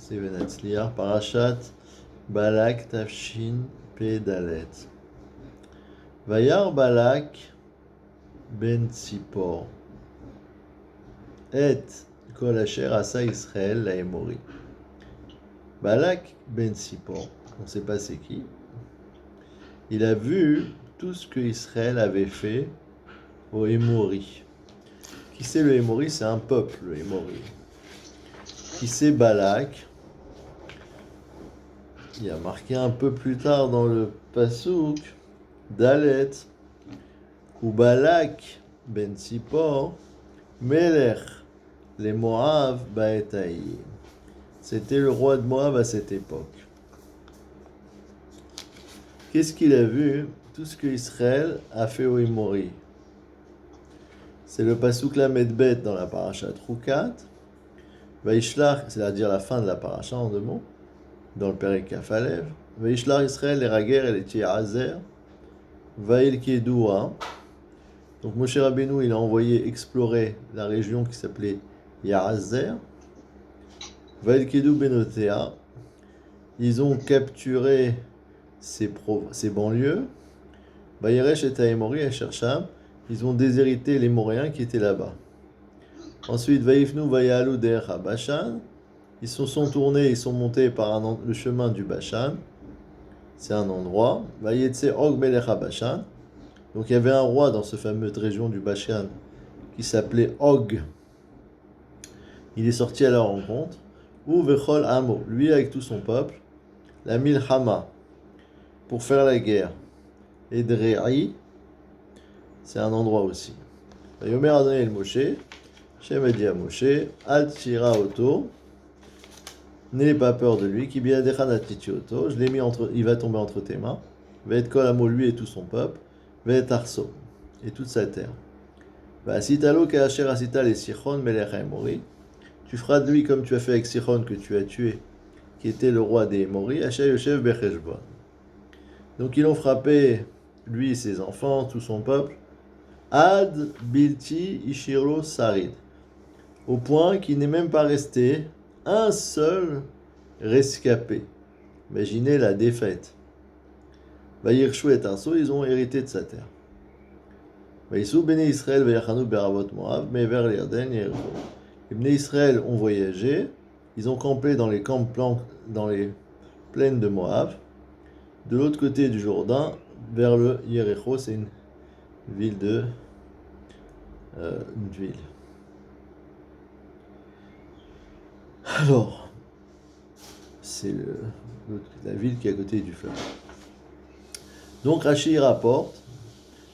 C'est Venatzliar, Parashat Balak Tafshin Pedalet. Vayar Balak ben Tzipor et Kol Asher Asa Israël la Emori. Balak ben Tzipor, on ne sait pas c'est qui, il a vu tout ce que Israël avait fait au Émori. Qui c'est le Émori? C'est un peuple, le Émori. Qui c'est Balak? Il y a marqué un peu plus tard dans le Pasuk, Dalet, ou Balak ben Tzipor, Melech, les Moav Baetaï. C'était le roi de Moab à cette époque. Qu'est-ce qu'il a vu? Tout ce que Israël a fait au Émori. C'est le Pasuk Lamedbet dans la paracha Troukat. Vaishlach, c'est-à-dire la fin de la paracha en deux mots, dans le Perek Kafalev. Vaishlach Israël les Rager et les Tiazer. Vail Kedoua. Donc Moshe Rabbeinu, il a envoyé explorer la région qui s'appelait Yahazer. Vail Kedou Benotea. Ils ont capturé ces banlieues. Bayeresh et Taemori et Shersham. Ils ont déshérité les Moréens qui étaient là-bas. Ensuite, Vaifnu Vayalu Der Bashan. Ils se sont tournés, ils sont montés par le chemin du Bashan. C'est un endroit. Vayetse Og Melech Bashan. Donc il y avait un roi dans cette fameuse région du Bashan qui s'appelait Og. Il est sorti à leur rencontre. Ou Vechol Amo, lui avec tout son peuple. La Milhama, pour faire la guerre. Et Drei, c'est un endroit aussi. Yomer Adonai el Moshe. Shem a dit à Moshe, Al Tira Oto, n'aie pas peur de lui, Kibi Adechan Atiti Oto, je l'ai mis entre, il va tomber entre tes mains, va être Kolamo lui et tout son peuple, va être Arso, et toute sa terre. Va Sitalo Kaasher Asita les Sichon Melech Emori, tu feras de lui comme tu as fait avec Sichon que tu as tué, qui était le roi des Emori, Asher Yoshev Becheshbon. Donc ils l'ont frappé, lui et ses enfants, tout son peuple, Ad Bilti Ishiro Sarid. Au point qu'il n'est même pas resté un seul rescapé. Imaginez la défaite. Vayirshu et Arso, ils ont hérité de sa terre. Vaïsou Béné Israël Vayachanou Beravot Moab, mais vers l'Irden Yericho. Les Béné Israël ont voyagé, ils ont campé dans les camps dans les plaines de Moab, de l'autre côté du Jourdain, vers le Yericho, c'est une ville une ville. Alors, c'est la ville qui est à côté du fleuve. Donc Rashi rapporte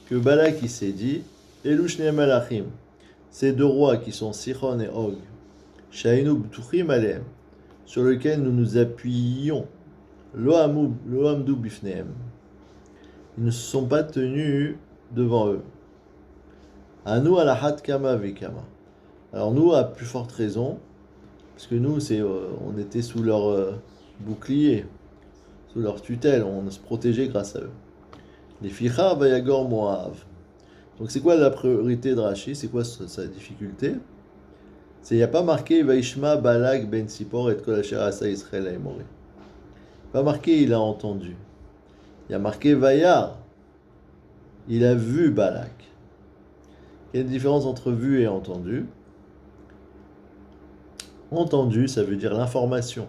que Balak il s'est dit Elushne Malachim, ces deux rois qui sont Sichon et Og, Shainu B'tuchim Alem, sur lesquels nous nous appuyons, Lo Amdu Bifneem, ils ne se sont pas tenus devant eux. Anu Alahat Kama Vekama. Alors nous, à plus forte raison, parce que nous, on était sous leur bouclier, sous leur tutelle, on se protégeait grâce à eux. Les Ficha Vayagor Moav. Donc c'est quoi la priorité de Rashi? C'est quoi sa difficulté? Il n'y a pas marqué Vaishma Balak ben Tzipor et Kol Asher Asa Israël Emori. Pas marqué il a entendu. Il y a marqué Vayar. Il a vu Balak. Il y a une différence entre vu et entendu. Entendu, ça veut dire l'information,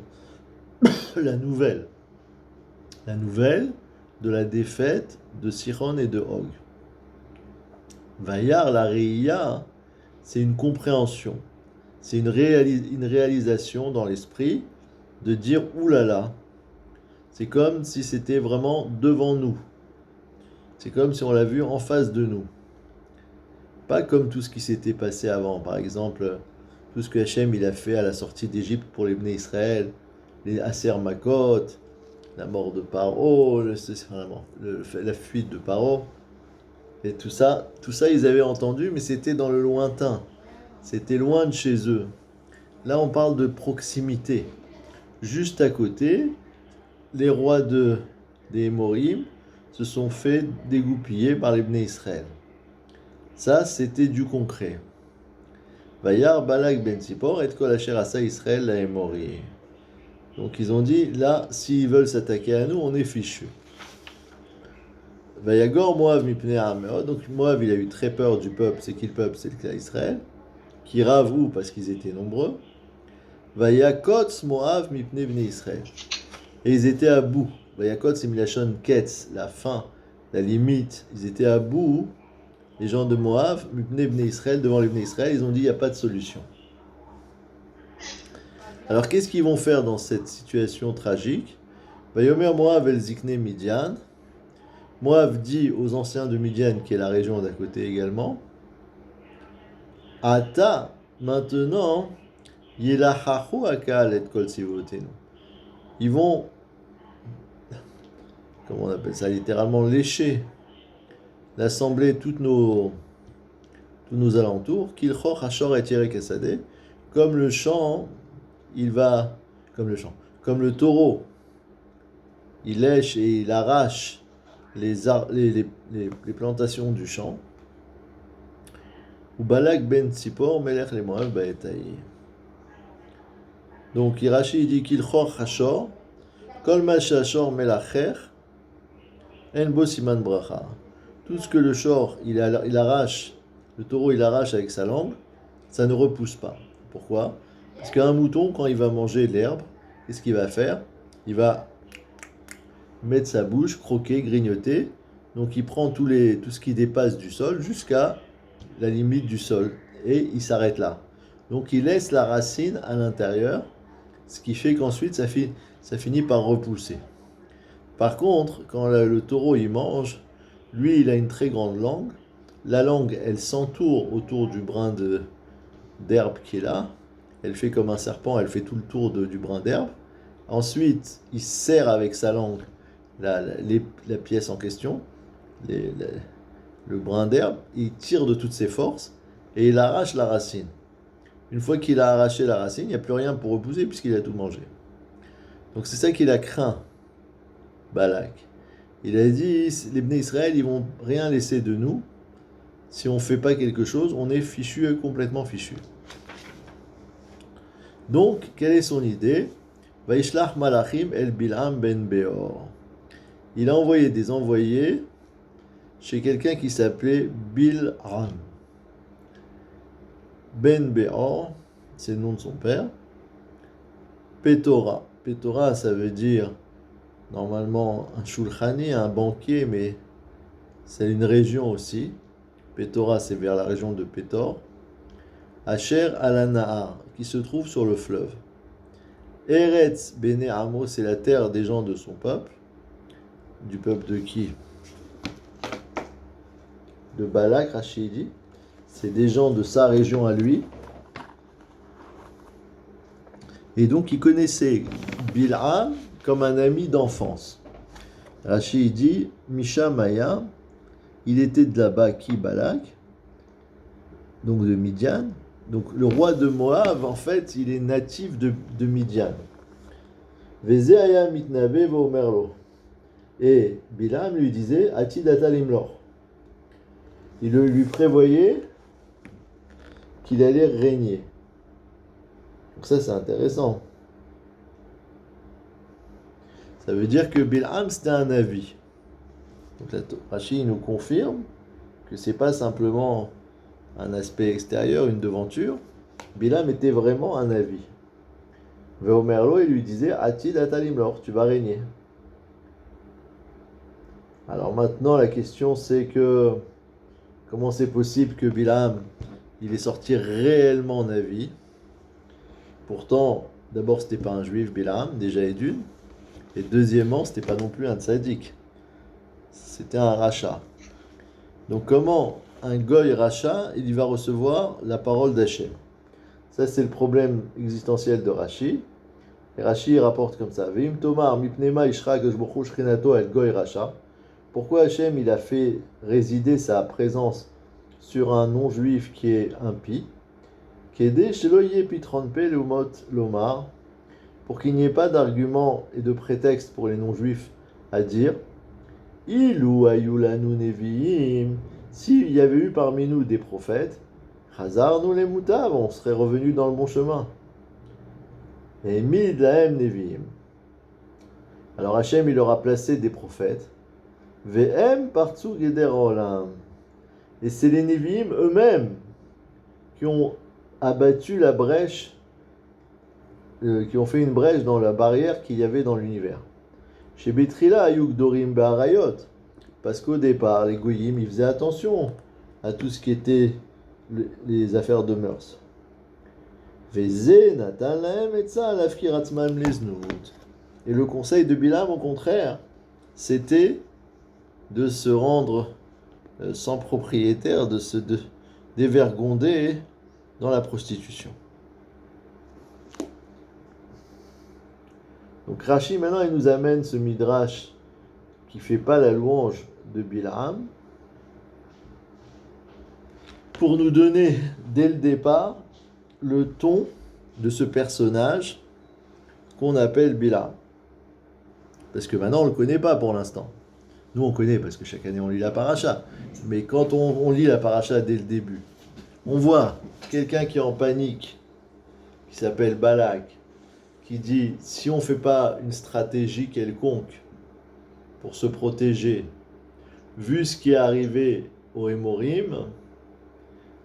la nouvelle. La nouvelle de la défaite de Sichon et de Og. Vayar, la Reiya, c'est une compréhension. C'est une réalisation dans l'esprit de dire oulala. C'est comme si c'était vraiment devant nous. C'est comme si on l'a vu en face de nous. Pas comme tout ce qui s'était passé avant. Par exemple, tout ce que Hachem il a fait à la sortie d'Égypte pour les Bnei Israël, les Aser Makot, la mort de Paro, la fuite de Paro, et tout ça ils avaient entendu, mais c'était dans le lointain, c'était loin de chez eux. Là on parle de proximité. Juste à côté, les rois des Émorim se sont fait dégoupiller par les Bnei Israël. Ça c'était du concret. Vayar Balak ben Tzipor et Kol Asher Asa Israël la Emori. Donc ils ont dit, là, s'ils veulent s'attaquer à nous, on est fichus. Vayagor Moav mipnei Ha'ameot. Donc Moav, il a eu très peur du peuple. C'est qui le peuple? C'est le clan Israël. Qui ravou parce qu'ils étaient nombreux. Vayakotz Moav mipnei bnei Israël. Et ils étaient à bout. Vayakotz, c'est milachon ketz, la fin, la limite. Ils étaient à bout. Les gens de Moav, mipnei bnei Israël, devant les bnei Israël, ils ont dit, il n'y a pas de solution. Alors qu'est-ce qu'ils vont faire dans cette situation tragique? Vayomer Moav el Zikne Midian. Moav dit aux anciens de Midian, qui est la région d'à côté également, Ata, maintenant, Yelachachu Akal et Kol Tzivotenu. Ils vont, comment on appelle ça, littéralement lécher l'assemblée, tous nos alentours, Kilchor Hachor et Yerek Esadeh, comme le champ, comme le taureau, il lèche et il arrache les plantations du champ. Ou Balak ben Tzipor, Melech le Moav Baetaï. Donc Rashi dit qu'il chor hachor, kol ma shachor melacher, en bo siman bracha. Tout ce que le shor il arrache, le taureau il arrache avec sa langue, ça ne repousse pas. Pourquoi? Parce qu'un mouton, quand il va manger l'herbe, qu'est-ce qu'il va faire? Il va mettre sa bouche, croquer, grignoter. Donc il prend tout ce qui dépasse du sol jusqu'à la limite du sol. Et il s'arrête là. Donc il laisse la racine à l'intérieur, ce qui fait qu'ensuite ça finit par repousser. Par contre, quand le taureau il mange, lui il a une très grande langue. La langue elle s'entoure autour du brin d'herbe qui est là. Elle fait comme un serpent, elle fait tout le tour du brin d'herbe. Ensuite, il serre avec sa langue la pièce en question, le brin d'herbe, il tire de toutes ses forces et il arrache la racine. Une fois qu'il a arraché la racine, il n'y a plus rien pour repousser puisqu'il a tout mangé. Donc c'est ça qu'il a craint, Balak. Il a dit, les Bnei Israël, ils vont rien laisser de nous. Si on ne fait pas quelque chose, on est fichu, complètement fichu. Donc, quelle est son idée? Vaishlach malachim el Bil'am ben Beor. Il a envoyé des envoyés chez quelqu'un qui s'appelait Bil'am. Ben Beor, c'est le nom de son père. Petora. Petora, ça veut dire normalement un shulchani, un banquier, mais c'est une région aussi. Petora, c'est vers la région de Pétor. Asher al-Nahar, qui se trouve sur le fleuve. Eretz Bene Amo, c'est la terre des gens de son peuple. Du peuple de qui? De Balak, Rachidi. C'est des gens de sa région à lui. Et donc il connaissait Bil'am comme un ami d'enfance. Rashi dit, Misha Maya, il était de là-bas qui Balak, donc de Midian. Donc le roi de Moab, en fait, il est natif de Midian. Vezeaya mitnabe vomerlo. Et Bil'am lui disait, Ati datalimlor. Il lui prévoyait qu'il allait régner. Donc ça, c'est intéressant. Ça veut dire que Bil'am, c'était un avis. Donc là, Rashi nous confirme que c'est pas simplement un aspect extérieur, une devanture. Bil'am était vraiment un avis. Veomerlo, il lui disait, Ati datalimlor, tu vas régner. Alors maintenant, la question c'est que comment c'est possible que Bil'am il est sorti réellement en avis? Pourtant, d'abord, c'était pas un juif, Bil'am, déjà et d'une. Et deuxièmement, c'était pas non plus un tzaddik. C'était un rachat. Donc comment un goy rachat, il va recevoir la parole d'Hachem? Ça, c'est le problème existentiel de Rashi. Et Rashi rapporte comme ça. Veim tomar mipnema ishra gashbochu shchinato el goy rachat. Pourquoi Hachem il a fait résider sa présence sur un non-juif qui est impie? Kede sheloye pitronpe leumot lomar, pour qu'il n'y ait pas d'argument et de prétexte pour les non-juifs à dire Ilu ayulanu neviim, s'il y avait eu parmi nous des prophètes, Chazar nous les moutav, on serait revenu dans le bon chemin. Et mid lahem neviim. Alors Hachem, il leur a placé des prophètes. Ve'em partu geder olam. Et c'est les Nevi'im eux-mêmes qui ont abattu la brèche, qui ont fait une brèche dans la barrière qu'il y avait dans l'univers. Chez Betrila, Ayuk Dorim Be'arayot. Parce qu'au départ, les Goyim, ils faisaient attention à tout ce qui était les affaires de mœurs. Veze Natan lahem etza lafkir atzmam leznut. Et le conseil de Bilam, au contraire, c'était de se rendre sans propriétaire, de se dévergonder dans la prostitution. Donc Rashi, maintenant, il nous amène ce midrash qui ne fait pas la louange de Bilam pour nous donner, dès le départ, le ton de ce personnage qu'on appelle Bilam. Parce que maintenant, on ne le connaît pas pour l'instant. Nous, on connaît parce que chaque année, on lit la paracha. Mais quand on lit la paracha dès le début, on voit quelqu'un qui est en panique, qui s'appelle Balak, qui dit, si on ne fait pas une stratégie quelconque pour se protéger, vu ce qui est arrivé aux Émorim,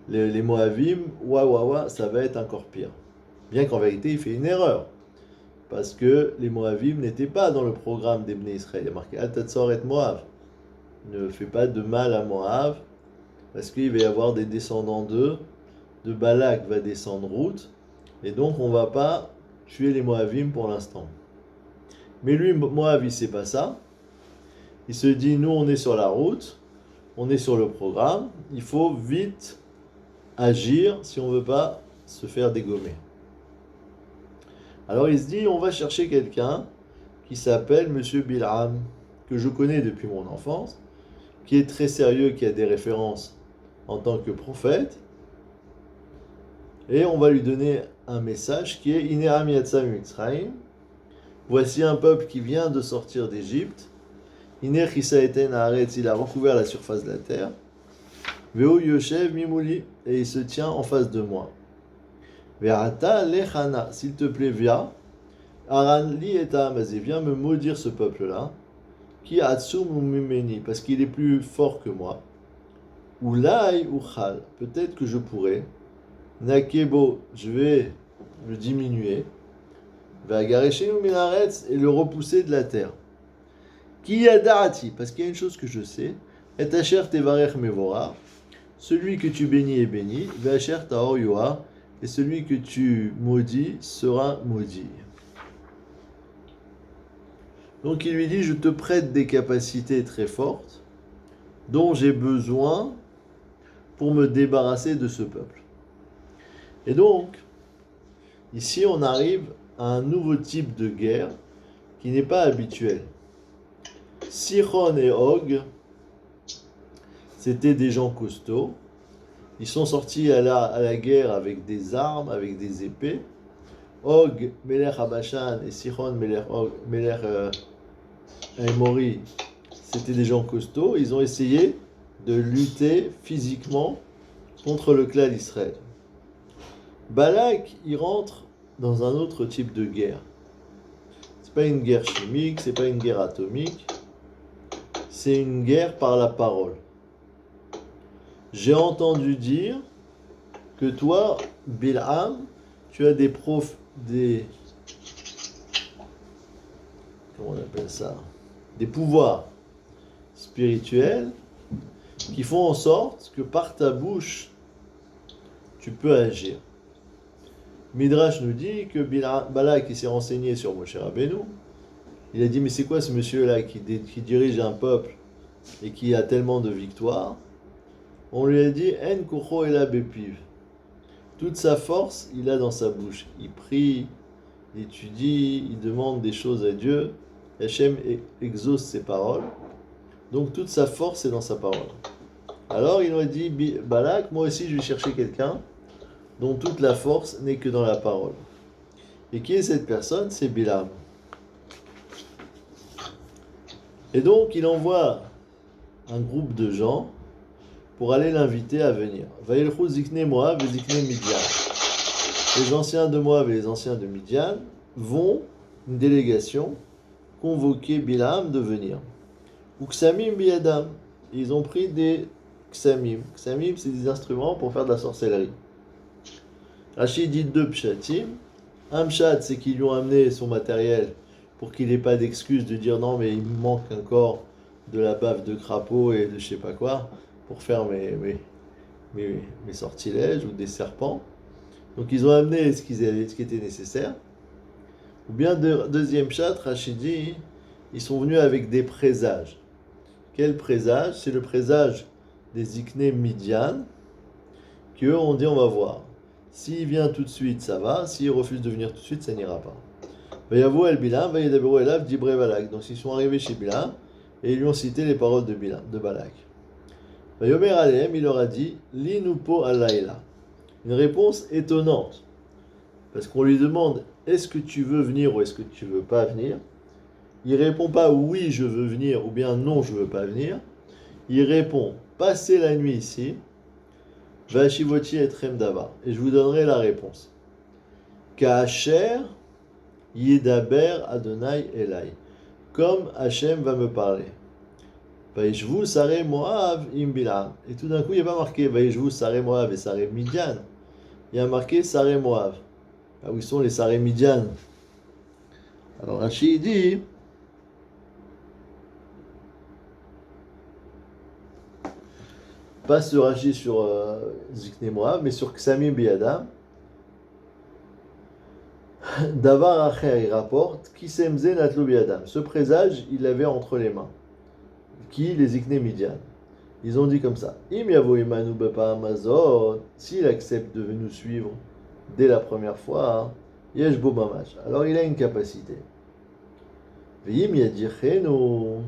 les Moavim, ça va être encore pire. Bien qu'en vérité, il fait une erreur. Parce que les Moavim n'étaient pas dans le programme des Bnei Israël. Il y a marqué Al Tatzor et Moav. Ne fais pas de mal à Moav, parce qu'il va y avoir des descendants d'eux. De Balak va descendre route, et donc on ne va pas tuer les Moavim pour l'instant. Mais lui, Moav, il ne sait pas ça. Il se dit, nous on est sur la route, on est sur le programme, il faut vite agir si on ne veut pas se faire dégommer. Alors il se dit, on va chercher quelqu'un qui s'appelle Monsieur Bil'am, que je connais depuis mon enfance, qui est très sérieux, qui a des références en tant que prophète, et on va lui donner un message qui est Ineram Yatzam Mitzrayim. Voici un peuple qui vient de sortir d'Égypte. Iner Chisa Eten Haaretz, il a recouvert la surface de la terre. Veo Yoshev Mimouli, et il se tient en face de moi. Ve'ata lechana, s'il te plaît, viens. Aran li et Amazé, viens me maudire ce peuple-là. Qui atsum mimeni, parce qu'il est plus fort que moi. Ou lai ou chal, peut-être que je pourrais. Nakebo, je vais le diminuer. Ve'agareshenu minaretz, et le repousser de la terre. Ki yadarati, parce qu'il y a une chose que je sais. Et asher tevarech mevora, celui que tu bénis est béni. Ve'asher taor yoa, et celui que tu maudis sera maudit. Donc il lui dit, je te prête des capacités très fortes dont j'ai besoin pour me débarrasser de ce peuple. Et donc, ici on arrive à un nouveau type de guerre qui n'est pas habituel. Sihon et Og, c'était des gens costauds. Ils sont sortis à la guerre avec des armes, avec des épées. Og, Melech Habashan, et Sihon, Melech Aimori, c'était des gens costauds. Ils ont essayé de lutter physiquement contre le clan d'Israël. Balak, il rentre dans un autre type de guerre. C'est pas une guerre chimique, c'est pas une guerre atomique. C'est une guerre par la parole. J'ai entendu dire que toi, Bil'am, tu as comment on appelle ça? Des pouvoirs spirituels qui font en sorte que par ta bouche, tu peux agir. Midrash nous dit que Balak qui s'est renseigné sur Moshe Rabbeinu, il a dit mais c'est quoi ce monsieur-là qui dirige un peuple et qui a tellement de victoires? On lui a dit En kocho ela bepiv. Toute sa force, il a dans sa bouche. Il prie, il étudie, il demande des choses à Dieu. Hachem exauce ses paroles. Donc toute sa force est dans sa parole. Alors il nous a dit Balak, moi aussi je vais chercher quelqu'un dont toute la force n'est que dans la parole. Et qui est cette personne? C'est Bilam. Et donc il envoie un groupe de gens pour aller l'inviter à venir. Vaïlchou zikne Moab et zikne Midian. Les anciens de Moab et les anciens de Midian vont, une délégation, convoquer Bilam de venir. Ou Ksamim biadam. Ils ont pris des Ksamim. Ksamim, c'est des instruments pour faire de la sorcellerie. Rachid dit deux pshatim. Un pshat, c'est qu'ils lui ont amené son matériel pour qu'il n'ait pas d'excuse de dire non, mais il me manque encore de la bave de crapaud et de je sais pas quoi pour faire mes sortilèges ou des serpents. Donc ils ont amené ce qui était nécessaire. Ou bien deuxième chat, Rachid dit, ils sont venus avec des présages. Quel présage? C'est le présage des Ikné Midian, qu'eux ont dit on va voir. S'il vient tout de suite, ça va. S'il refuse de venir tout de suite, ça n'ira pas. Vayavo el Bilam, vayedaberu elav dibre Balak. Donc ils sont arrivés chez Bilam et ils lui ont cité les paroles de Bilam, de Balak. Vayomer alehem, il leur a dit, linupo alayla. Une réponse étonnante. Parce qu'on lui demande, est-ce que tu veux venir ou est-ce que tu veux pas venir? Il répond pas oui, je veux venir ou bien non, je veux pas venir. Il répond, passez la nuit ici. Vashivoti et Tremdava. Et je vous donnerai la réponse. Ka'asher Yedaber Adonai Elai. Comme Hachem va me parler. Vaishvu Sare Moav Imbilam. Et tout d'un coup, il n'y a pas marqué Vaishvu Sare Moav et Sare Midian. Il y a marqué Sare Moav. Ah, où sont les Sare Midian? Alors Rashi dit, pas sur Rashi sur Zikne Moav, mais sur Ksamim Biadam. Davar Acher, il rapporte, Kisemze Natlo Biadam. Ce présage, il l'avait entre les mains. Qui? Les Zikne Midian. Ils ont dit comme ça, Im Yavo Imanu Bepa Amazot, s'il accepte de nous suivre dès la première fois, Yesh Bo Mamash. Alors il a une capacité. Vim Yadirchenu.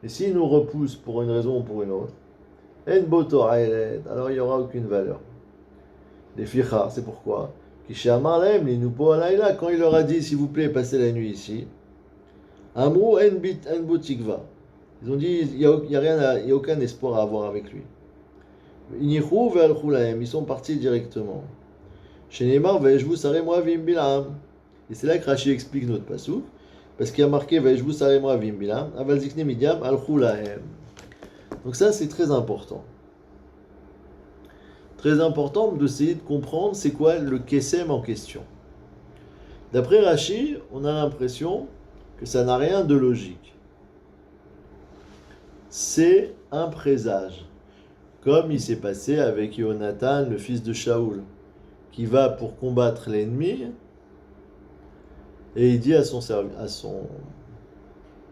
Et s'il nous repousse pour une raison ou pour une autre, En Bo Torah Eled, alors il n'y aura aucune valeur. Les Ficha, c'est pourquoi. Quand il leur a dit, s'il vous plaît, passez la nuit ici, Amrou en botikva. Ils ont dit, il n'y a aucun espoir à avoir avec lui. Ils sont partis directement. Chez Neymar, Vaeshvu Sare Moavim Bilam. Et c'est là que Rashi explique notre passou, parce qu'il y a marqué Vaeshvu Sare Moavim Bilam, Aval Zikne Midiam al Khulahem. Donc ça, c'est très important. Très important d'essayer de comprendre c'est quoi le Kesem en question. D'après Rashi, on a l'impression que ça n'a rien de logique. C'est un présage. Comme il s'est passé avec Jonathan, le fils de Shaoul, qui va pour combattre l'ennemi, et il dit à son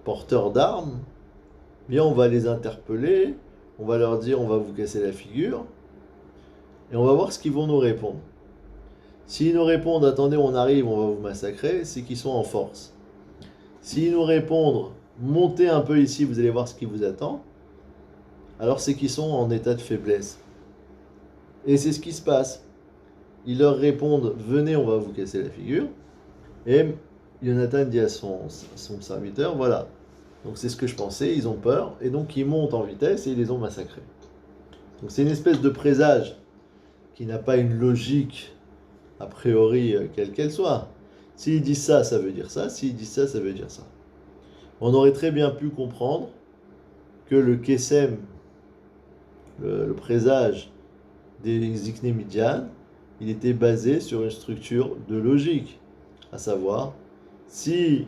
porteur d'armes, bien on va les interpeller, on va leur dire on va vous casser la figure, et on va voir ce qu'ils vont nous répondre. S'ils nous répondent attendez on arrive, on va vous massacrer, c'est qu'ils sont en force. S'ils nous répondent montez un peu ici, vous allez voir ce qui vous attend, alors c'est qu'ils sont en état de faiblesse. Et c'est ce qui se passe. Ils leur répondent venez, on va vous casser la figure. Et Jonathan dit à son serviteur voilà. Donc c'est ce que je pensais, ils ont peur, et donc ils montent en vitesse et ils les ont massacrés. Donc c'est une espèce de présage qui n'a pas une logique a priori quelle qu'elle soit. S'il dit ça, ça veut dire ça. S'il dit ça, ça veut dire ça. On aurait très bien pu comprendre que le Kesem, le présage des Zikne Midian, il était basé sur une structure de logique. À savoir, si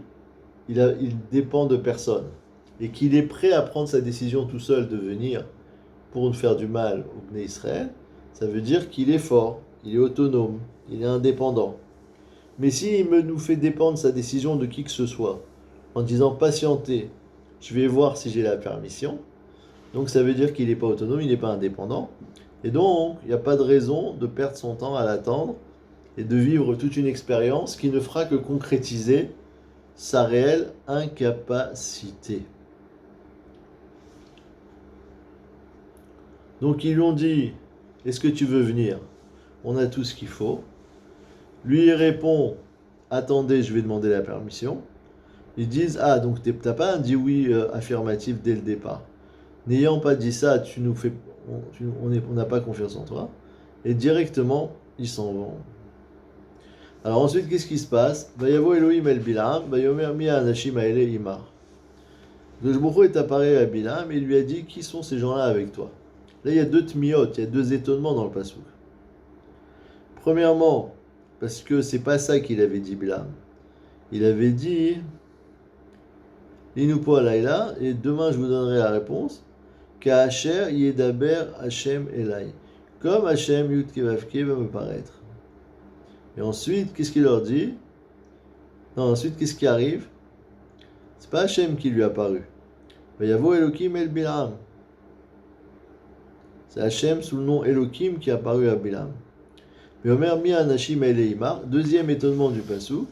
il dépend de personne et qu'il est prêt à prendre sa décision tout seul de venir pour nous faire du mal au Bnei Israël, ça veut dire qu'il est fort, il est autonome, il est indépendant. Mais s'il nous fait dépendre sa décision de qui que ce soit, en disant patientez, je vais voir si j'ai la permission, donc ça veut dire qu'il n'est pas autonome, il n'est pas indépendant, et donc il n'y a pas de raison de perdre son temps à l'attendre et de vivre toute une expérience qui ne fera que concrétiser sa réelle incapacité. Donc ils lui ont dit est-ce que tu veux venir? On a tout ce qu'il faut. Lui il répond attendez, je vais demander la permission. Ils disent ah donc t'as pas dit oui affirmatif dès le départ. N'ayant pas dit ça, on n'a pas confiance en toi. Et directement ils s'en vont. Alors ensuite, qu'est-ce qui se passe? Vayavo Elohim el Bilam, Vayomer mi anashim haele imar. Le Baruch est apparu à Bilam et il lui a dit, qui sont ces gens-là avec toi? Là, il y a deux tmiot, il y a deux étonnements dans le passouk. Premièrement, parce que c'est pas ça qu'il avait dit Bilam. Il avait dit, Inupo alayla, et demain je vous donnerai la réponse. Ka'asher yedaber Hashem elai. Comme Hashem Yud Kevavke va me paraître. Et ensuite, qu'est-ce qu'il leur dit? Non, ensuite, qu'est-ce qui arrive? C'est pas Hashem qui lui a apparu. Vayavo Elohim el Bilam. C'est Hashem sous le nom Elohim qui a apparu à Bilam. Mais Omer mi anashim eleimar. Deuxième étonnement du passouk,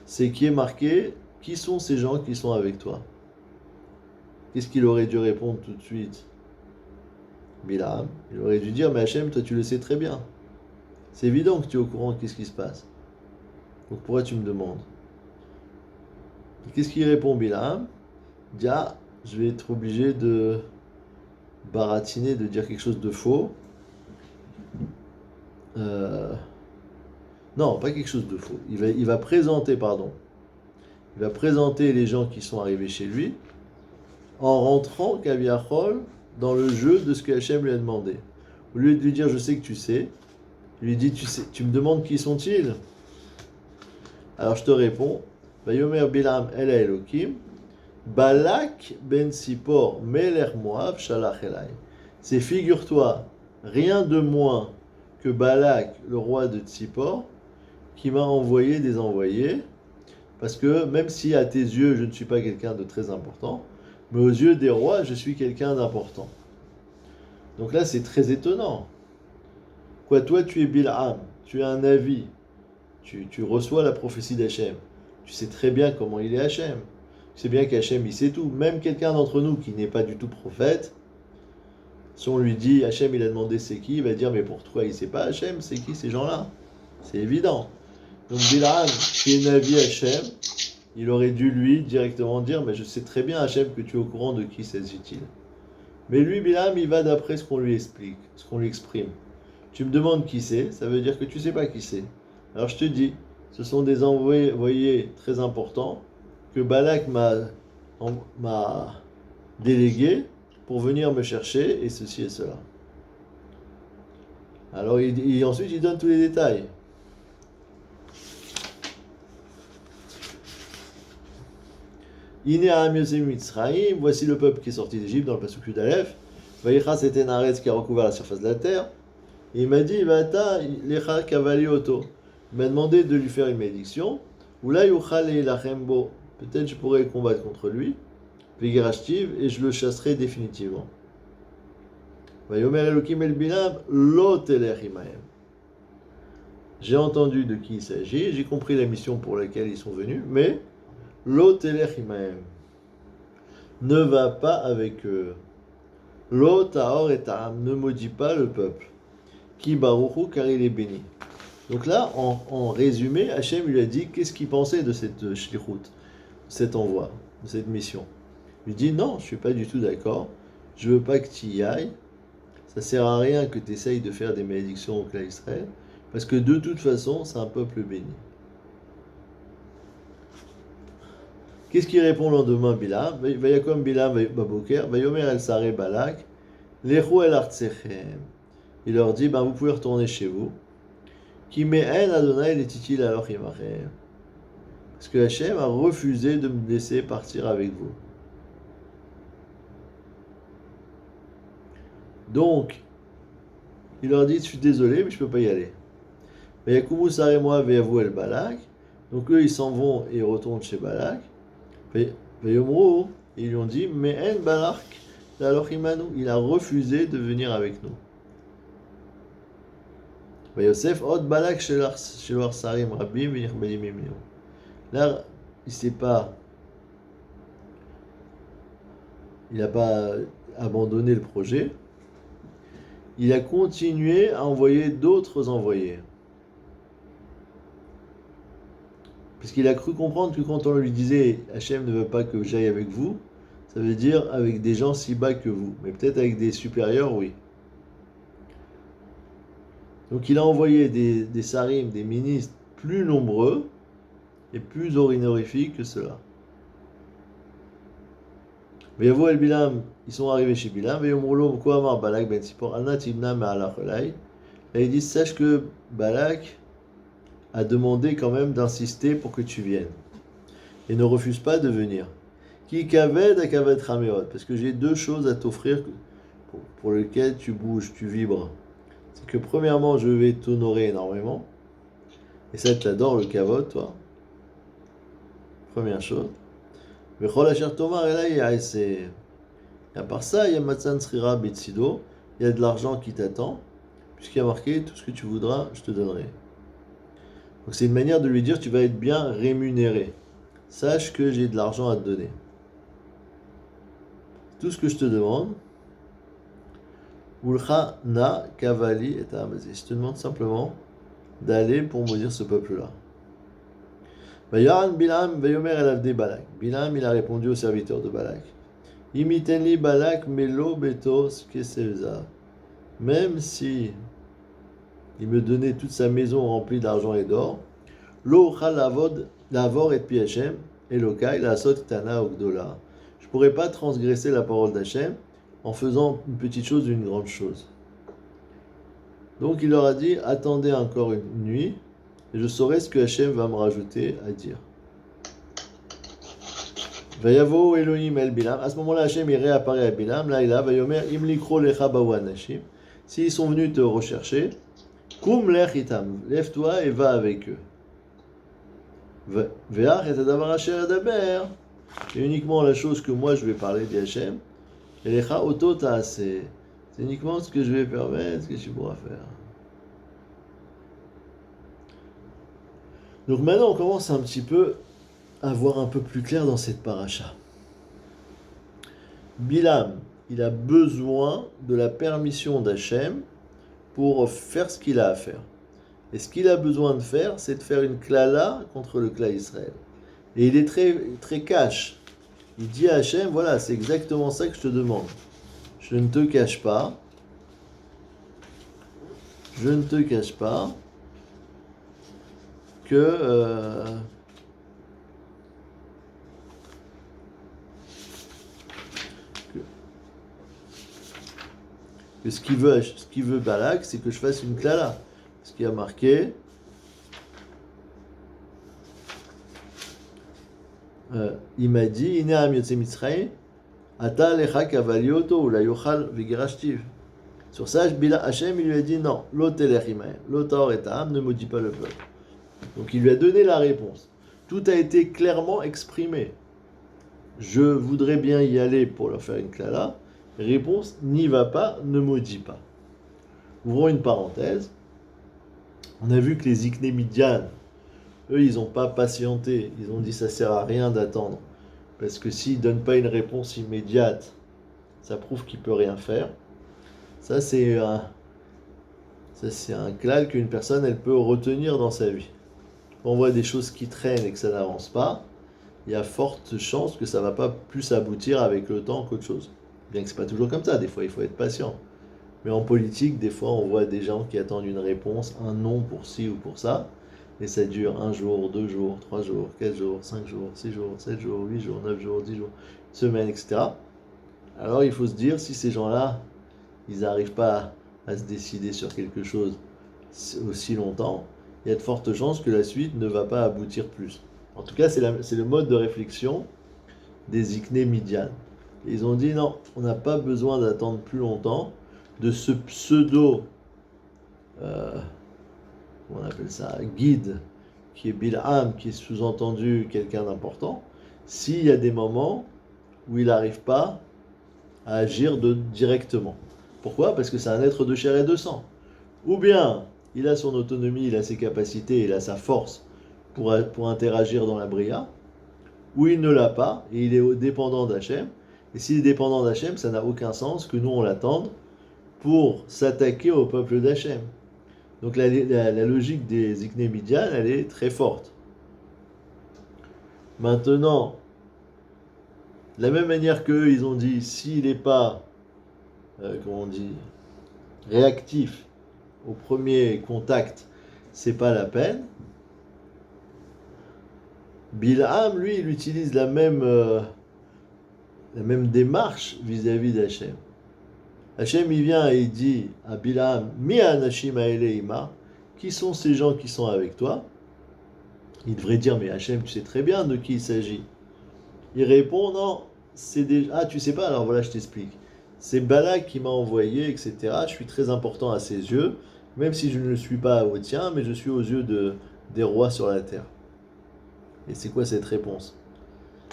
c'est qui est marqué, qui sont ces gens qui sont avec toi? Qu'est-ce qu'il aurait dû répondre tout de suite? Bilam, il aurait dû dire, mais Hachem, toi tu le sais très bien. C'est évident que tu es au courant de qu'est-ce qui se passe. Donc pourquoi tu me demandes? Qu'est-ce qu'il répond Bilam? Il dit, ah, je vais être obligé de baratiner, de dire quelque chose de faux. Non, pas quelque chose de faux. Il va présenter, il va présenter les gens qui sont arrivés chez lui en rentrant, Kaviachol, dans le jeu de ce que Hachem lui a demandé. Au lieu de lui dire, je sais que tu sais, il lui dit, tu me demandes qui sont-ils? Alors je te réponds, Vayomer Bilam el Elokim, Balak ben Sipor Melech Moab Shalach Elai. C'est, figure-toi, rien de moins que Balak, le roi de Tsippor, qui m'a envoyé des envoyés, parce que même si à tes yeux je ne suis pas quelqu'un de très important, mais aux yeux des rois je suis quelqu'un d'important. Donc là c'est très étonnant. Quoi, toi tu es Bil'am, tu as un avis, tu reçois la prophétie d'Hachem, tu sais très bien comment il est Hachem, tu sais bien qu'Hachem il sait tout, même quelqu'un d'entre nous qui n'est pas du tout prophète, si on lui dit Hachem il a demandé c'est qui, il va dire mais pour toi il sait pas Hachem, c'est qui ces gens-là? C'est évident. Donc Bil'am, qui est Navi Hachem, il aurait dû lui directement dire mais je sais très bien Hachem que tu es au courant de qui s'agit-il. Mais lui Bil'am il va d'après ce qu'on lui explique, ce qu'on lui exprime. Tu me demandes qui c'est, ça veut dire que tu sais pas qui c'est. Alors je te dis, ce sont des envoyés très importants que Balak m'a délégué pour venir me chercher et ceci et cela. Alors ensuite il donne tous les détails. Voici le peuple qui est sorti d'Égypte dans le pasuk d'Aleph. Vaïcha c'était Naretz qui a recouvert la surface de la terre. Et il m'a dit, Vata lecha kavali oto. Il m'a demandé de lui faire une malédiction. Oula yuchal lachembo. Peut-être je pourrais combattre contre lui. Vigirashtiv, et je le chasserai définitivement. Vayomer Elokim el Bilam lo telech imahem. J'ai entendu de qui il s'agit, j'ai compris la mission pour laquelle ils sont venus, mais lo telech imahem. Ne va pas avec eux. Lo taor et ta'am. Ne maudit pas le peuple. Qui baruchu, car il est béni. Donc là, en résumé, Hachem lui a dit qu'est-ce qu'il pensait de cette shlichut, cet envoi, de cette mission. Il lui dit non, je suis pas du tout d'accord, je veux pas que tu y ailles, ça sert à rien que tu essayes de faire des malédictions au clan Israël, parce que de toute façon, c'est un peuple béni. Qu'est-ce qu'il répond le lendemain Bilam? Vayakom Bilam baboker, vayomer el sare balak, lechu el artsechem. Il leur dit, vous pouvez retourner chez vous. Qui me'en Adonai letitil alors imachem. Parce que Hachem a refusé de me laisser partir avec vous. Donc, il leur dit, je suis désolé, mais je ne peux pas y aller. Mais Yakumu Saremoi ve'avu el Balak. Donc eux, ils s'en vont et ils retournent chez Balak. Ve'yomru, ils lui ont dit, me'en Balak alors imanu. Il a refusé de venir avec nous. Yosef od balak shelar sarim rabim v'nichbadim mimnu. Là, il n'a pas abandonné le projet. Il a continué à envoyer d'autres envoyés. Parce qu'il a cru comprendre que quand on lui disait Hachem ne veut pas que j'aille avec vous, ça veut dire avec des gens si bas que vous. Mais peut-être avec des supérieurs, oui. Donc il a envoyé des sarim, des ministres plus nombreux et plus honorifiques que cela. Veyavo el Bilam, ils sont arrivés chez Bilam, Veyomrolo, Koamar Balak ben Sipor, Anat Ibna Ma'alacholai. Là, ils disent, sache que Balak a demandé quand même d'insister pour que tu viennes. Et ne refuse pas de venir. Ki kaved a kaved rameot, parce que j'ai deux choses à t'offrir pour lesquelles tu bouges, tu vibres. C'est que premièrement, je vais t'honorer énormément. Et ça, tu adores le kavod, toi. Première chose. Vechol asher tomar elai ya'aseh. Et à part ça, il y a Matzan Srira Betsido, il y a de l'argent qui t'attend, puisqu'il y a marqué tout ce que tu voudras, je te donnerai. Donc c'est une manière de lui dire tu vas être bien rémunéré. Sache que j'ai de l'argent à te donner. Tout ce que je te demande, Ulcha na kavali et amazi. Je te demande simplement d'aller pour maudire ce peuple-là. Vayaran Bilam vayomer el avdei Balak. Bilam il a répondu au serviteur de Balak. Imitenli Balak melo betos kesevza. Même si il me donnait toute sa maison remplie d'argent et d'or, lo lavor et pi Hashem, elokai la sot tana ogdola. Je ne pourrais pas transgresser la parole d'Hachem en faisant une petite chose d'une grande chose. Donc il leur a dit, attendez encore une nuit, et je saurai ce que Hachem va me rajouter à dire. Vayavo Elohim el Bilam. À ce moment-là, Hachem il réapparaît à Bilam. Là, il a Vayomer imlikro lecha bawanashim. S'ils sont venus te rechercher, kum lech itam. Lève-toi et va avec eux. Ve'ach et adavar asher adaber. C'est uniquement la chose que moi je vais parler de Hachem. Et lecha oto ta'aseh. C'est uniquement ce que je vais permettre, ce que tu pourras faire. Donc maintenant, on commence un petit peu à voir un peu plus clair dans cette paracha. Bilam, il a besoin de la permission d'Hachem pour faire ce qu'il a à faire. Et ce qu'il a besoin de faire, c'est de faire une klala contre le clan Israël. Et il est très, très cash. Il dit à Hachem, voilà, c'est exactement ça que je te demande. Je ne te cache pas. Je ne te cache pas que ce qu'il veut Balak, c'est que je fasse une klala. Ce qui a marqué, il m'a dit, Ina am yotze Mitzrayim, ata lecha kavalioto ou la yochal vigirashtiv. Sur ça, Hachem, il lui a dit non, lo telech imahem, lo taor et ta'am, ne maudit pas le peuple. Donc il lui a donné la réponse. Tout a été clairement exprimé. Je voudrais bien y aller pour leur faire une klala. Réponse, n'y va pas, ne maudis pas. Ouvrons une parenthèse. On a vu que les Ikné Midian, eux, ils n'ont pas patienté. Ils ont dit ça sert à rien d'attendre. Parce que s'ils ne donnent pas une réponse immédiate, ça prouve qu'il ne peut rien faire. Ça, c'est un klal qu'une personne, elle peut retenir dans sa vie. Quand on voit des choses qui traînent et que ça n'avance pas, il y a forte chance que ça ne va pas plus aboutir avec le temps qu'autre chose. Bien que ce n'est pas toujours comme ça, des fois il faut être patient. Mais en politique, des fois on voit des gens qui attendent une réponse, un non pour ci ou pour ça, et ça dure 1 jour, 2 jours, 3 jours, 4 jours, 5 jours, 6 jours, 7 jours, 8 jours, 9 jours, 10 jours, une semaine, etc. Alors il faut se dire, si ces gens-là, ils n'arrivent pas à se décider sur quelque chose aussi longtemps, il y a de fortes chances que la suite ne va pas aboutir plus. En tout cas, c'est le mode de réflexion des Ikné Midian. Ils ont dit non, on n'a pas besoin d'attendre plus longtemps de ce pseudo, comment on appelle ça, guide, qui est Bil'am, qui est sous-entendu quelqu'un d'important, s'il y a des moments où il n'arrive pas à agir directement. Pourquoi ? Parce que c'est un être de chair et de sang. Ou bien, il a son autonomie, il a ses capacités, il a sa force pour interagir dans la Bria, ou il ne l'a pas, et il est dépendant d'Hachem. Et s'il est dépendant d'Hachem, ça n'a aucun sens que nous on l'attende pour s'attaquer au peuple d'Hachem. Donc la logique des Ikné Midian, elle est très forte. Maintenant, de la même manière qu'eux, ils ont dit, s'il n'est pas, comment on dit, réactif au premier contact, c'est pas la peine. Bilham, lui, il utilise la même démarche vis-à-vis d'Hachem. Hachem, il vient et il dit à Bilham, Mi anashim haele ima, qui sont ces gens qui sont avec toi? Il devrait dire, mais Hachem, tu sais très bien de qui il s'agit. Il répond, non, c'est des... Ah, tu sais pas, alors voilà, je t'explique. C'est Balak qui m'a envoyé, etc. Je suis très important à ses yeux, même si je ne le suis pas aux tiens, mais je suis aux yeux des rois sur la terre. Et c'est quoi cette réponse?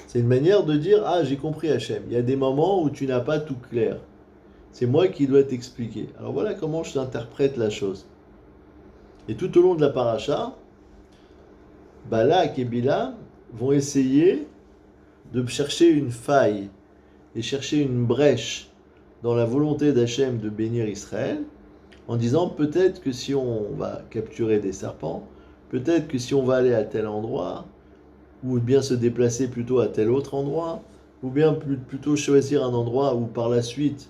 C'est une manière de dire, ah, j'ai compris Hachem. Il y a des moments où tu n'as pas tout clair. C'est moi qui dois t'expliquer. Alors voilà comment je t'interprète la chose. Et tout au long de la paracha, Balak et Bilam vont essayer de chercher une faille et chercher une brèche dans la volonté d'Hachem de bénir Israël, en disant peut-être que si on va capturer des serpents, peut-être que si on va aller à tel endroit, ou bien se déplacer plutôt à tel autre endroit, ou bien plutôt choisir un endroit où par la suite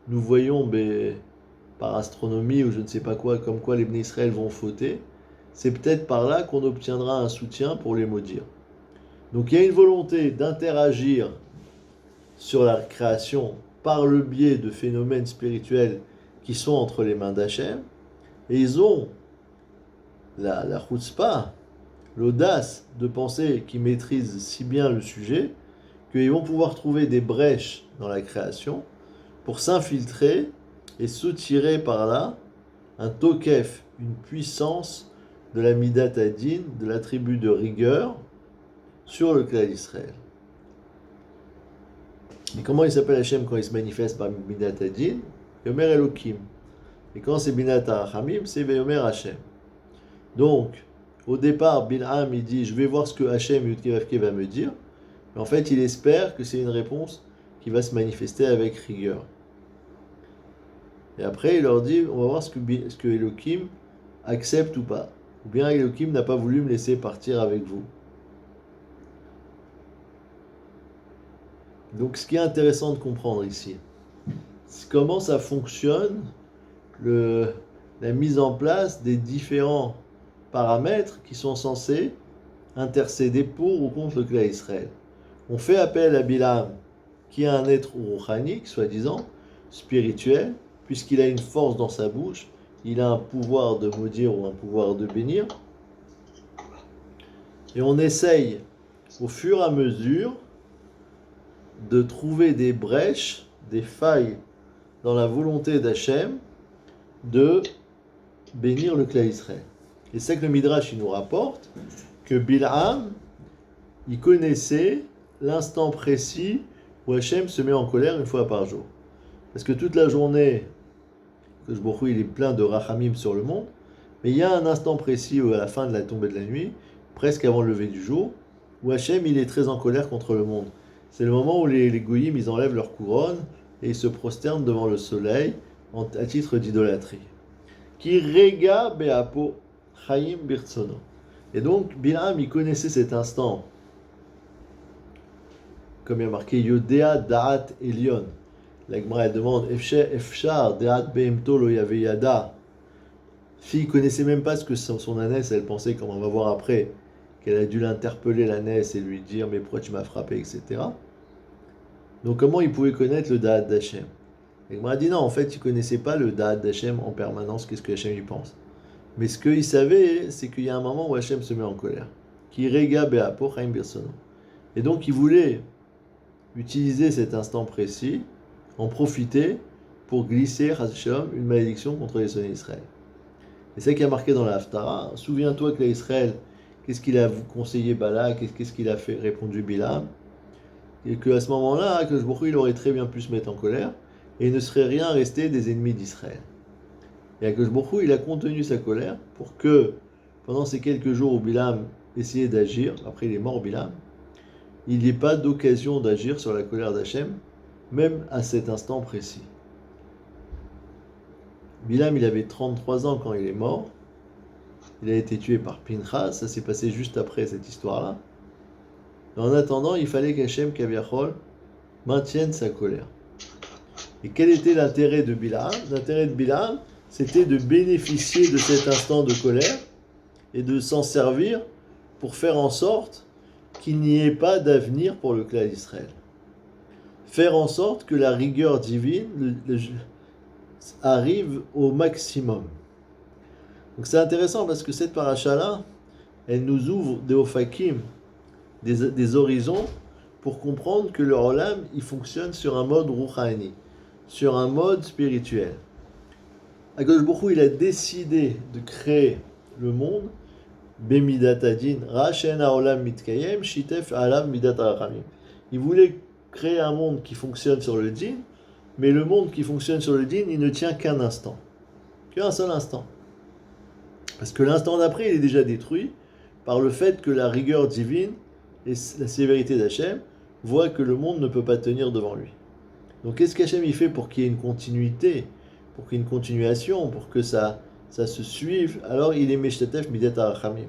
nous voyons par astronomie ou je ne sais pas quoi, comme quoi les Bnei Israël vont fauter, c'est peut-être par là qu'on obtiendra un soutien pour les maudire. Donc il y a une volonté d'interagir sur la création par le biais de phénomènes spirituels qui sont entre les mains d'Hachem, et ils ont la chutzpah, l'audace de penser qu'ils maîtrisent si bien le sujet qu'ils vont pouvoir trouver des brèches dans la création pour s'infiltrer et soutirer par là un tokef, une puissance de la Midat Hadin, de l'attribut de rigueur sur le clan d'Israël. Et comment il s'appelle Hachem quand il se manifeste par Midat Hadin? Yomer Elokim. Et quand c'est Binat Harachamim, c'est Yomer Hachem. Donc, au départ, Bilham, il dit, je vais voir ce que Hachem Yudkevavke va me dire. Mais en fait, il espère que c'est une réponse qui va se manifester avec rigueur. Et après, il leur dit, on va voir ce que Elohim accepte ou pas. Ou bien Elohim n'a pas voulu me laisser partir avec vous. Donc, ce qui est intéressant de comprendre ici, c'est comment ça fonctionne, la mise en place des différents paramètres qui sont censés intercéder pour ou contre le clan Israël. On fait appel à Bilam, qui est un être rouhanique, soi-disant, spirituel, puisqu'il a une force dans sa bouche, il a un pouvoir de maudire ou un pouvoir de bénir. Et on essaye, au fur et à mesure, de trouver des brèches, des failles dans la volonté d'Hachem de bénir le clan Israël. Et c'est que le Midrash il nous rapporte que Bilham, il connaissait l'instant précis où Hachem se met en colère une fois par jour. Parce que toute la journée, Kadosh Baruch Hu, il est plein de rachamim sur le monde, mais il y a un instant précis où à la fin de la tombée de la nuit, presque avant le lever du jour, où Hachem il est très en colère contre le monde. C'est le moment où les goyim ils enlèvent leur couronne et ils se prosternent devant le soleil à titre d'idolâtrie. Ki rega be'apo chaim birtsono. Et donc Bilham il connaissait cet instant, comme il y a marqué Yodea Da'at Elion. La Gemara elle demande Efshar Da'at Behemto lo yada. Fille connaissait même pas ce que son ânesse, elle pensait, comme on va voir après, qu'elle a dû l'interpeller l'ânesse et lui dire mais pourquoi tu m'as frappé, etc. Donc comment il pouvait connaître le Da'at d'Hachem? La Gemara dit non, en fait il connaissait pas le Da'at d'Hachem en permanence, qu'est-ce que Hachem y pense. Mais ce qu'il savait, c'est qu'il y a un moment où Hachem se met en colère. Qui rega be'apo chaim birtsono. Et donc il voulait utiliser cet instant précis, en profiter pour glisser Hashem une malédiction contre les sonnets d'Israël. Et c'est ça qui a marqué dans la Haftara. Souviens-toi que l'Israël, qu'est-ce qu'il a conseillé Balak, qu'est-ce qu'il a fait répondu Bilam, et qu'à ce moment-là, que il aurait très bien pu se mettre en colère, et il ne serait rien resté des ennemis d'Israël. Et Akadosh Baruch Hu, il a contenu sa colère pour que, pendant ces quelques jours où Bilam essayait d'agir, après il est mort Bilam, il n'y ait pas d'occasion d'agir sur la colère d'Hachem, même à cet instant précis. Bilam, il avait 33 ans quand il est mort. Il a été tué par Pinchas, ça s'est passé juste après cette histoire-là. En attendant, il fallait qu'Hachem, Kaviachol, maintienne sa colère. Et quel était l'intérêt de Bilam? L'intérêt de Bilam, c'était de bénéficier de cet instant de colère et de s'en servir pour faire en sorte qu'il n'y ait pas d'avenir pour le clan d'Israël. Faire en sorte que la rigueur divine arrive au maximum. Donc c'est intéressant parce que cette paracha-là, elle nous ouvre des ofakim, des horizons, pour comprendre que le Olam, il fonctionne sur un mode ruchani, sur un mode spirituel. Akadosh Baruch Hu, il a décidé de créer le monde, Bemidat Adin, Rachen Haolam Mitkayem, Shitef Alam Midat Rachamim. Il voulait créer un monde qui fonctionne sur le din, mais le monde qui fonctionne sur le din, il ne tient qu'un instant. Qu'un seul instant. Parce que l'instant d'après, il est déjà détruit par le fait que la rigueur divine et la sévérité d'Hachem voient que le monde ne peut pas tenir devant lui. Donc qu'est-ce qu'Hachem il fait pour qu'il y ait une continuité, pour qu'il y ait une continuation, pour que ça se suive? Alors il est Meshtatef Midat Harachamim.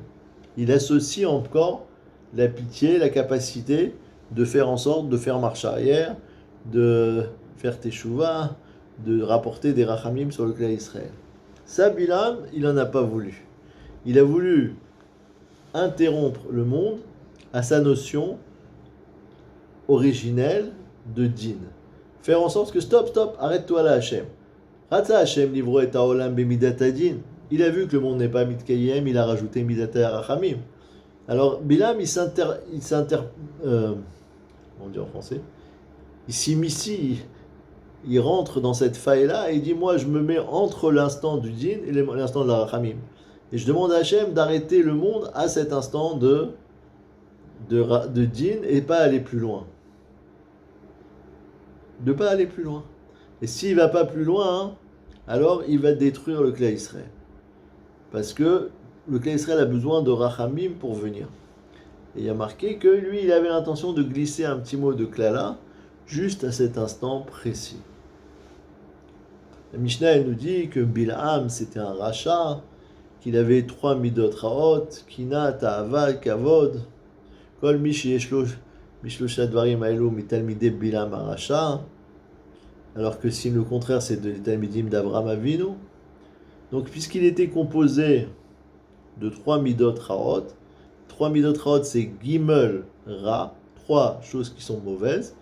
Il associe encore la pitié, la capacité de faire en sorte de faire marche arrière, de faire teshuva, de rapporter des rachamim sur le clan Israël. Ça, Bilam, il n'en a pas voulu. Il a voulu interrompre le monde à sa notion originelle de din. Faire en sorte que stop, arrête-toi là, Hachem. Ratza Hachem livro et haolam bemidat adin. Il a vu que le monde n'est pas mitkayem, il a rajouté midat harachamim. Alors, Bilam, on dit en français, il s'immiscie, il rentre dans cette faille-là et il dit, moi, je me mets entre l'instant du din et l'instant de la rachamim. Et je demande à Hachem d'arrêter le monde à cet instant de din et pas aller plus loin. De pas aller plus loin. Et s'il ne va pas plus loin, alors il va détruire le clan Israël. Parce que le clan Israël a besoin de rachamim pour venir. Et il y a marqué que lui, il avait l'intention de glisser un petit mot de klala juste à cet instant précis. La Mishnah, elle nous dit que Bil'am, c'était un rachat, qu'il avait 3 midot raot, kina, ta'ava, kavod, kol mi sheyeshlo mishlosha dvarim haelu mitalmidei Bil'am haracha, alors que si le contraire, c'est de talmidim d'Avraham Avinu. Donc, puisqu'il était composé de 3 midot raot, 3 midot raot, c'est gimel ra, 3 choses qui sont mauvaises,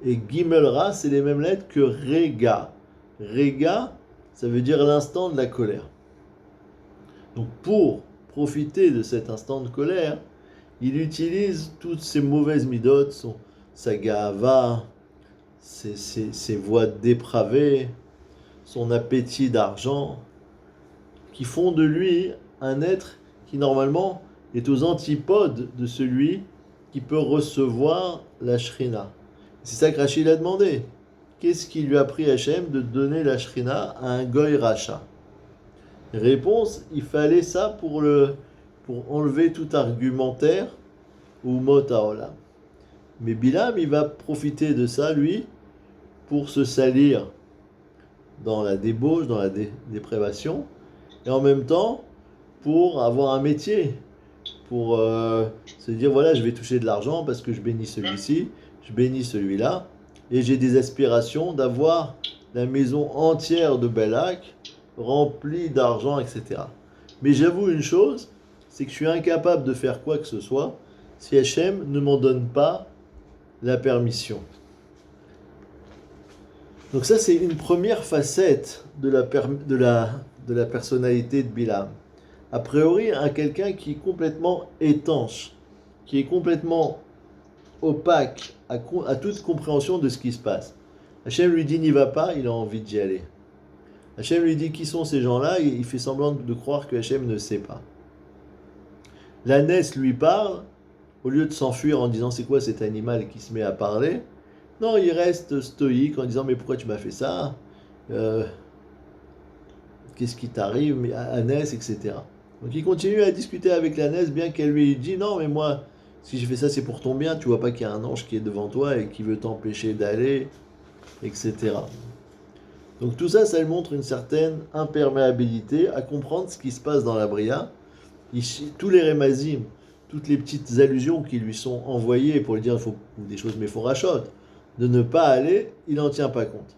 et gimel ra, c'est les mêmes lettres que rega. Rega, ça veut dire l'instant de la colère. Donc pour profiter de cet instant de colère, il utilise toutes ces mauvaises midot, sa gahava, ses voies dépravées, son appétit d'argent, qui font de lui un être qui normalement est aux antipodes de celui qui peut recevoir la shrina. C'est ça que Rachid a demandé. Qu'est-ce qui lui a pris Hachem de donner la shrina à un goy racha? Réponse, il fallait ça pour enlever tout argumentaire ou mot haolam. Mais Bilam, il va profiter de ça, lui, pour se salir dans la débauche, dans la déprévation, et en même temps, pour avoir un métier, pour se dire, voilà, je vais toucher de l'argent parce que je bénis celui-ci, je bénis celui-là, et j'ai des aspirations d'avoir la maison entière de Balak remplie d'argent, etc. Mais j'avoue une chose, c'est que je suis incapable de faire quoi que ce soit si Hachem ne m'en donne pas la permission. Donc ça, c'est une première facette de la personnalité de Bilam. A priori, quelqu'un qui est complètement étanche, qui est complètement opaque à toute compréhension de ce qui se passe. Hachem lui dit n'y va pas, il a envie d'y aller. Hachem lui dit qui sont ces gens-là, et il fait semblant de croire que Hachem ne sait pas. L'ânesse lui parle, au lieu de s'enfuir en disant c'est quoi cet animal qui se met à parler, non, il reste stoïque en disant mais pourquoi tu m'as fait ça, qu'est-ce qui t'arrive, ânesse, etc. Donc il continue à discuter avec l'ânesse, bien qu'elle lui dit non mais moi, si j'ai fait ça c'est pour ton bien, tu vois pas qu'il y a un ange qui est devant toi et qui veut t'empêcher d'aller, etc. Donc tout ça, ça lui montre une certaine imperméabilité à comprendre ce qui se passe dans la Bria. Tous les rémazim, toutes les petites allusions qui lui sont envoyées pour lui dire il faut des choses méphorachot, de ne pas aller, il n'en tient pas compte.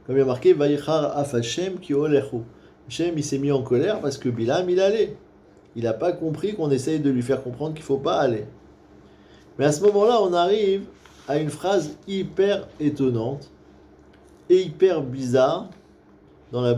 Comme il y a marqué, Vayichar af Hashem ki olechu. Hashem, il s'est mis en colère parce que Bilam, il allait. Il n'a pas compris qu'on essaye de lui faire comprendre qu'il ne faut pas aller. Mais à ce moment-là, on arrive à une phrase hyper étonnante et hyper bizarre dans la